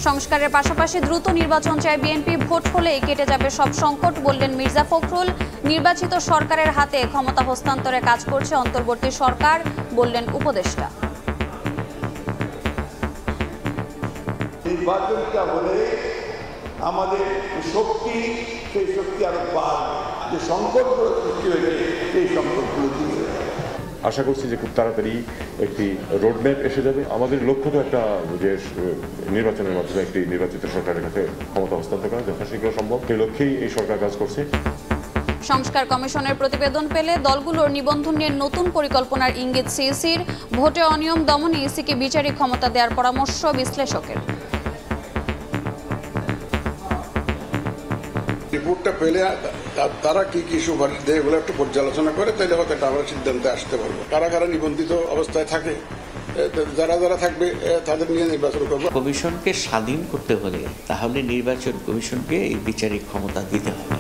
সংস্কারের পাশাপাশি দ্রুত নির্বাচন চায় বিএনপি, ভোট হলেই কেটে যাবে সব সংকট বললেন মির্জা ফখরুল। নির্বাচিত সরকারের হাতে ক্ষমতা হস্তান্তরে কাজ করছে অন্তর্বর্তী সরকার বললেন উপদেষ্টা। নির্বাচনটা হলে আমাদের শক্তি, সেই শক্তি আরো বাড়বে, যে সংকটগুলো সৃষ্টি হয়েছে সেই সংকটগুলো দূর হয়ে যাবে। আশা করছি যে খুব তাড়াতাড়ি একটি রোডম্যাপ এসে যাবে। আমাদের লক্ষ্য তো একটা, যে নির্বাচনের মাধ্যমে একটি নির্বাচিত সরকারের কাছে ক্ষমতা হস্তান্তর করা যথাশীঘ্র সম্ভব, সেই লক্ষ্যেই এই সরকার কাজ করছে। সংস্কার কমিশনের প্রতিবেদন পেলে দলগুলোর নিবন্ধন নিয়ে নতুন পরিকল্পনার ইঙ্গিত সিইসির। ভোটে অনিয়ম দমনে ইসিকে বিচারিক ক্ষমতা দেওয়ার পরামর্শ বিশ্লেষকের। রিপোর্টটা পেলে তারা কি কি সুপারিশ দেয় এগুলো একটু পর্যালোচনা করে, তাহলে হয়তো একটা আমরা সিদ্ধান্তে আসতে পারবো। কারা কারা নিবন্ধিত অবস্থায় থাকে, যারা যারা থাকবে তাদের নিয়ে নির্বাচন করবো। কমিশনকে স্বাধীন করতে হলে তাহলে নির্বাচন কমিশনকে এই বিচারিক ক্ষমতা দিতে হবে।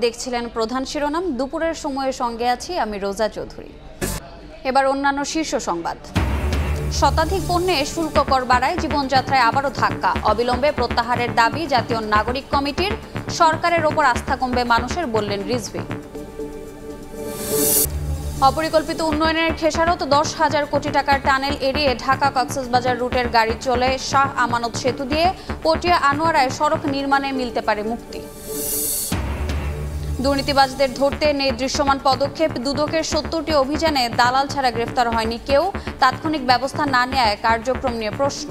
দেখছিলেন প্রধান শিরোনাম। দুপুরের সময়ের সঙ্গে আছি আমি রোজা চৌধুরী। এবার অন্যান্য শীর্ষ সংবাদ। শতাধিক পণ্যে শুল্ক কর বাড়ায়, জীবনযাত্রায় আবারও ধাক্কা। অবিলম্বে প্রত্যাহারের দাবি জাতীয় নাগরিক কমিটির। সরকারের ওপর আস্থা কমবে মানুষের বললেন রিজভী। অপরিকল্পিত উন্নয়নের খেসারত 10,000 কোটি টাকার টানেল এড়িয়ে ঢাকা কক্সবাজার রুটের গাড়ি চলে শাহ আমানত সেতু দিয়ে। পটিয়া আনোয়ারায় সড়ক নির্মাণে মিলতে পারে মুক্তি। দুর্নীতিবাজদের ধরতে নেই দৃশ্যমান পদক্ষেপ। দুদকের 70টি অভিযানে দালাল ছাড়া গ্রেফতার হয়নি কেউ। তাৎক্ষণিক ব্যবস্থা না নেওয়ায় কার্যক্রম নিয়ে প্রশ্ন।